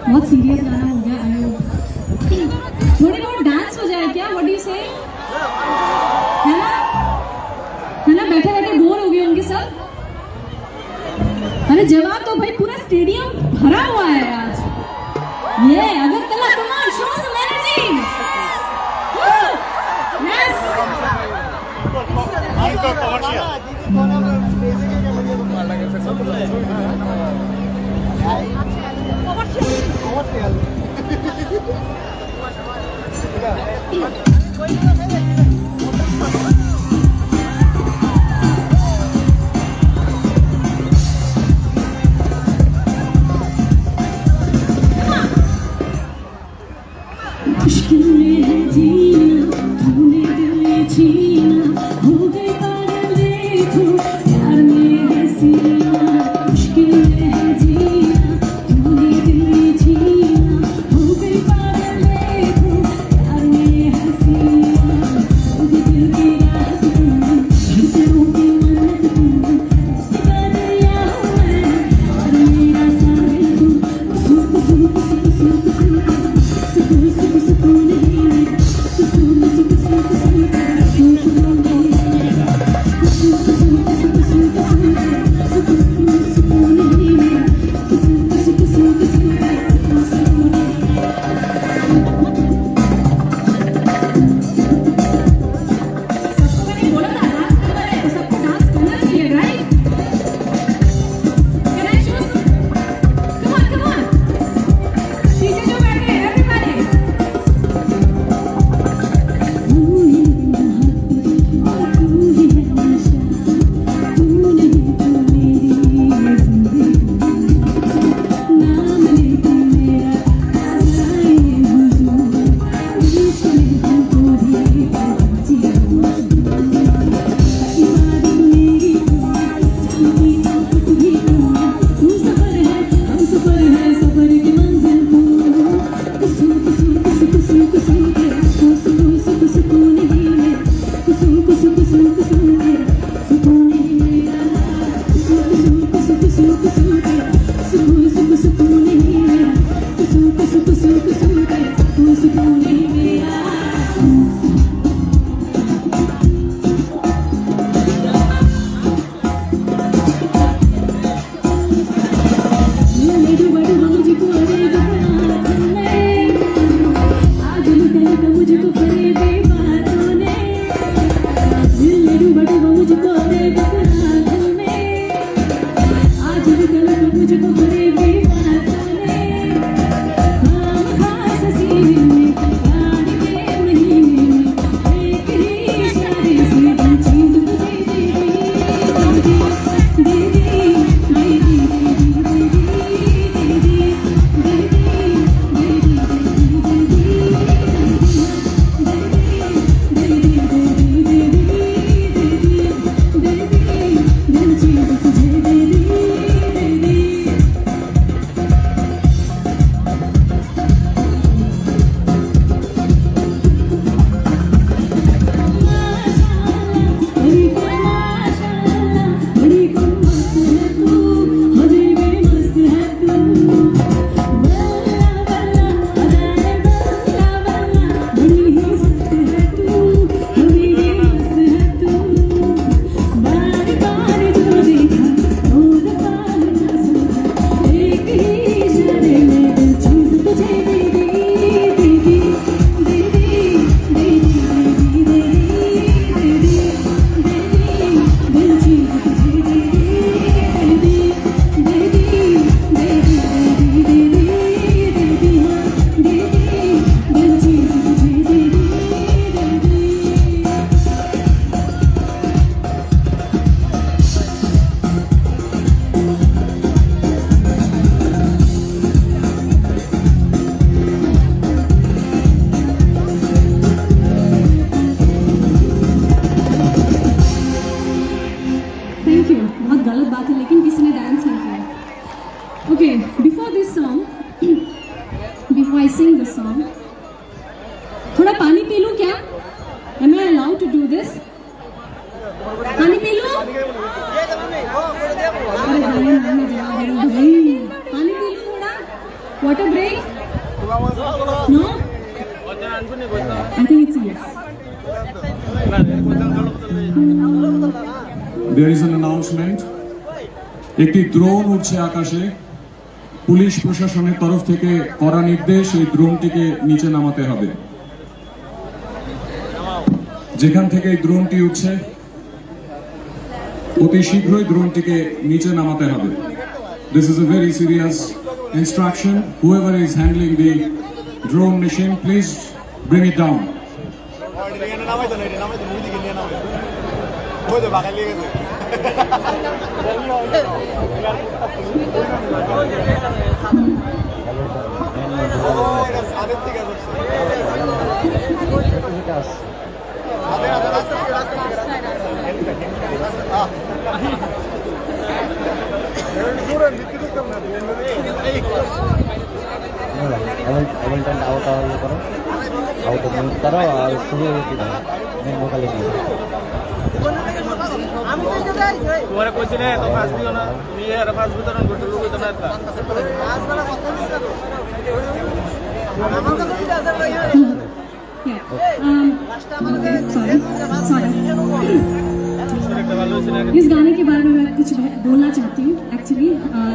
बहुत सीरियस गाना हो गया। थोड़ी बहुत डांस हो जाए क्या? व्हाट डू यू से? है ना बैठे बैठे बोर हो गए होंगे सब। अरे जवाब तो भाई, पूरा स्टेडियम भरा हुआ है आज। ये Agartala, come on, show some energy. Yes, मुश्किल में है जीना, तूने दिल छीना, हो गई पागल देखो प्यार में है सीना। मुश्किल में है जीना, तूने दिल छीना, हो गई पागल देखो प्यार में है Okay, before this song, before I sing the song, थोड़ा पानी पी लूं क्या? Am I allowed to do this? पानी पी लूं? अरे भाई मैं जवाब दे रहा हूँ भाई। पानी पी लूं थोड़ा? Water break? No? I think it's a yes. There is an announcement. একটি ড্রোন উঠছে আকাশে। পুলিশ প্রশাসনের তরফ থেকে কড়া নির্দেশ, এই ড্রোনটিকে নিচে নামাতে হবে। যেখান থেকে এই ড্রোনটি উঠছে অতি শীঘ্রই ড্রোনটিকে নিচে নামাতে হবে। This is a very serious instruction. Whoever is handling the drone machine, please bring it down. তোমার কইছি না তো ফাঁস দিও না তুমি এর ফাঁস বিতরণ করতে লোক তো না তা इस गाने के बारे में मैं कुछ बोलना चाहती हूँ। Actually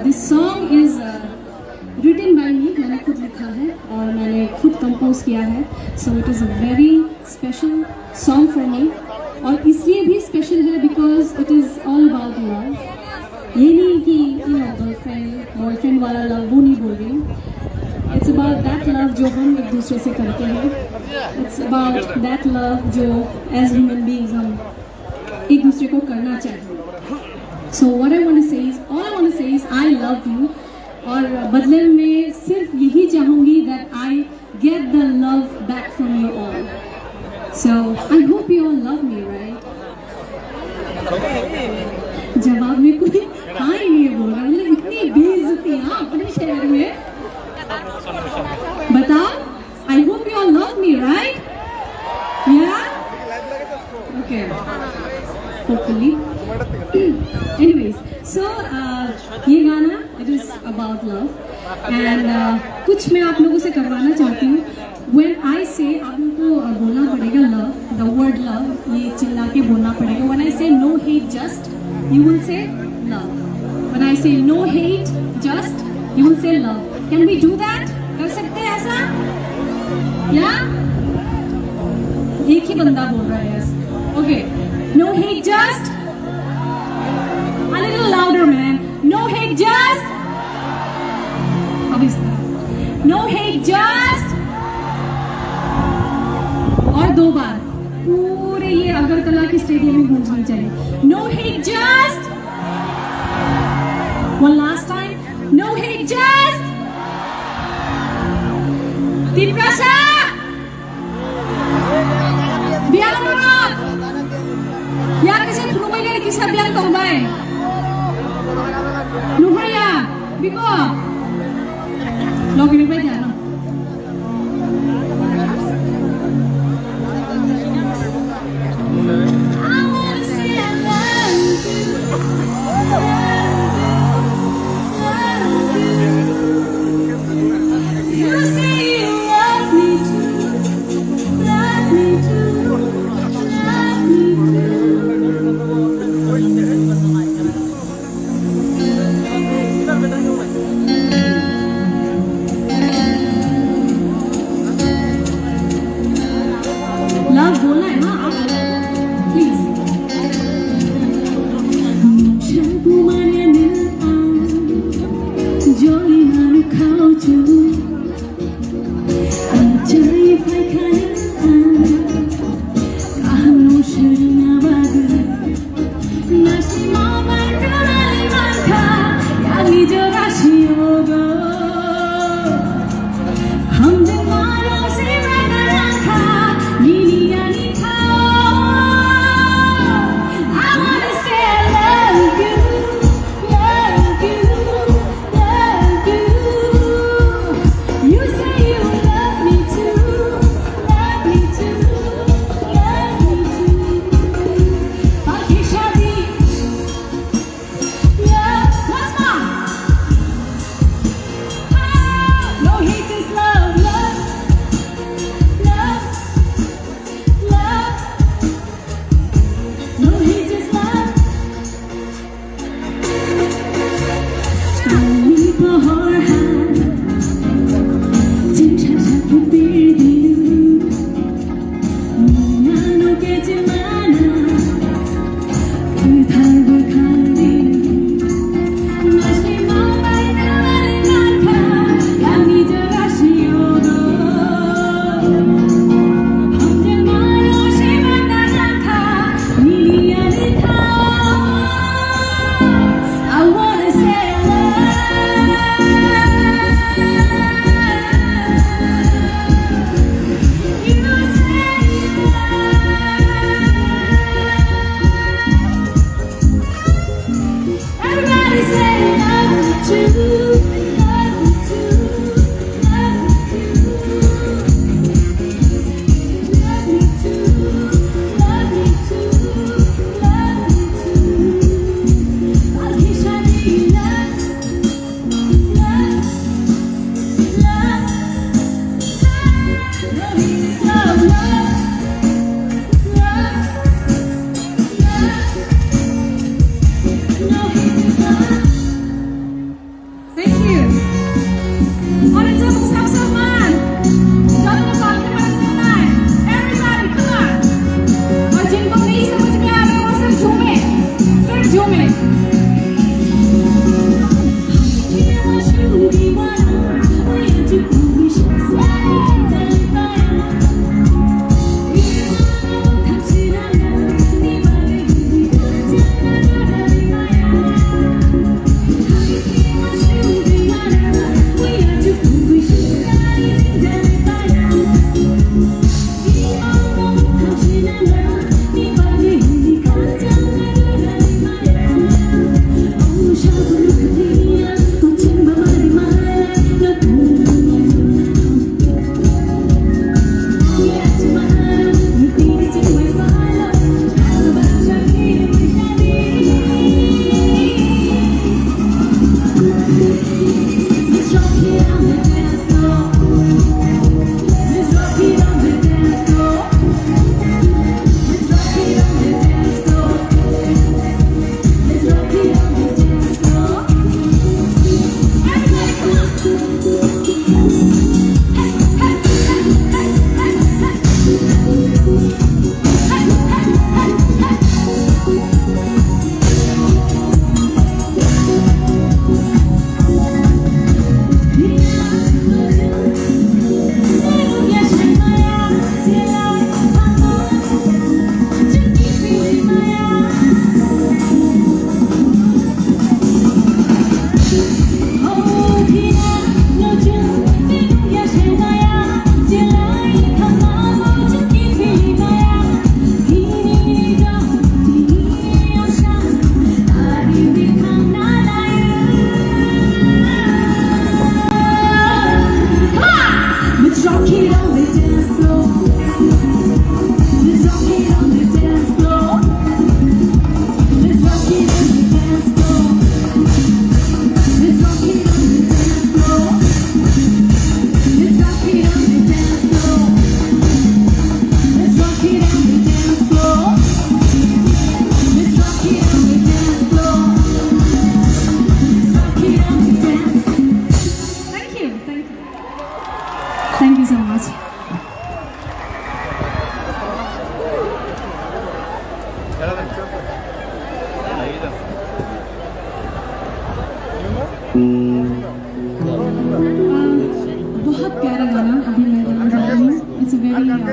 this song is written by me, मैंने खुद लिखा है और मैंने खुद कंपोज किया है। So it is a very special song for me, और इसलिए भी स्पेशल है because it is all about love. ये नहीं कि गर्लफ्रेंड बॉयफ्रेंड वाला लव, वो नहीं बोल रही हूँ। इट्स अबाउट दैट लव जो हम एक दूसरे से करते हैं। इट्स अबाउट दैट लव जो एज ह्यूमन बीइंग्स हम एक दूसरे को करना चाहिए। So what I want to say is, all I want to say is I love you, और बदले में सिर्फ यही चाहूँगी that I get the love back from you all. So I hope you all love me, right? जवाब में कोई हाँ ही नहीं बोल रहा, मतलब इतनी बेइज्जती है अपने शहर में। बताओ, आई hope you all love me, right? या ओके, hopefully. Anyways, so ये गाना it is about love and कुछ मैं आप लोगों से करवाना चाहती हूँ। When I say, आप लोगों को बोलना पड़ेगा love, the word love, ये चिल्ला के बोलना पड़ेगा। When I say no hate just, you will say love. When I say no hate just, you will say love. Can we do that? कर सकते हैं ऐसा? Yeah? एक ही बंदा बोल रहा है yes. Okay. No hate just. A little louder, man. No hate just. अब इस तरह. No hate just. और दो बार पूरे ये अगरतला के स्टेडियम में गूंजनी चाहिए. No hate just. One last time. No hate just. Tiprasa. Biar menurut. Ya kasi lumay na nakisabihan ko ba eh? Lumay ya, biko. Logi ni ba yan?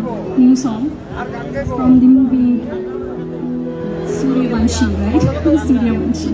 new song from the movie Suryavanshi, right? Suryavanshi.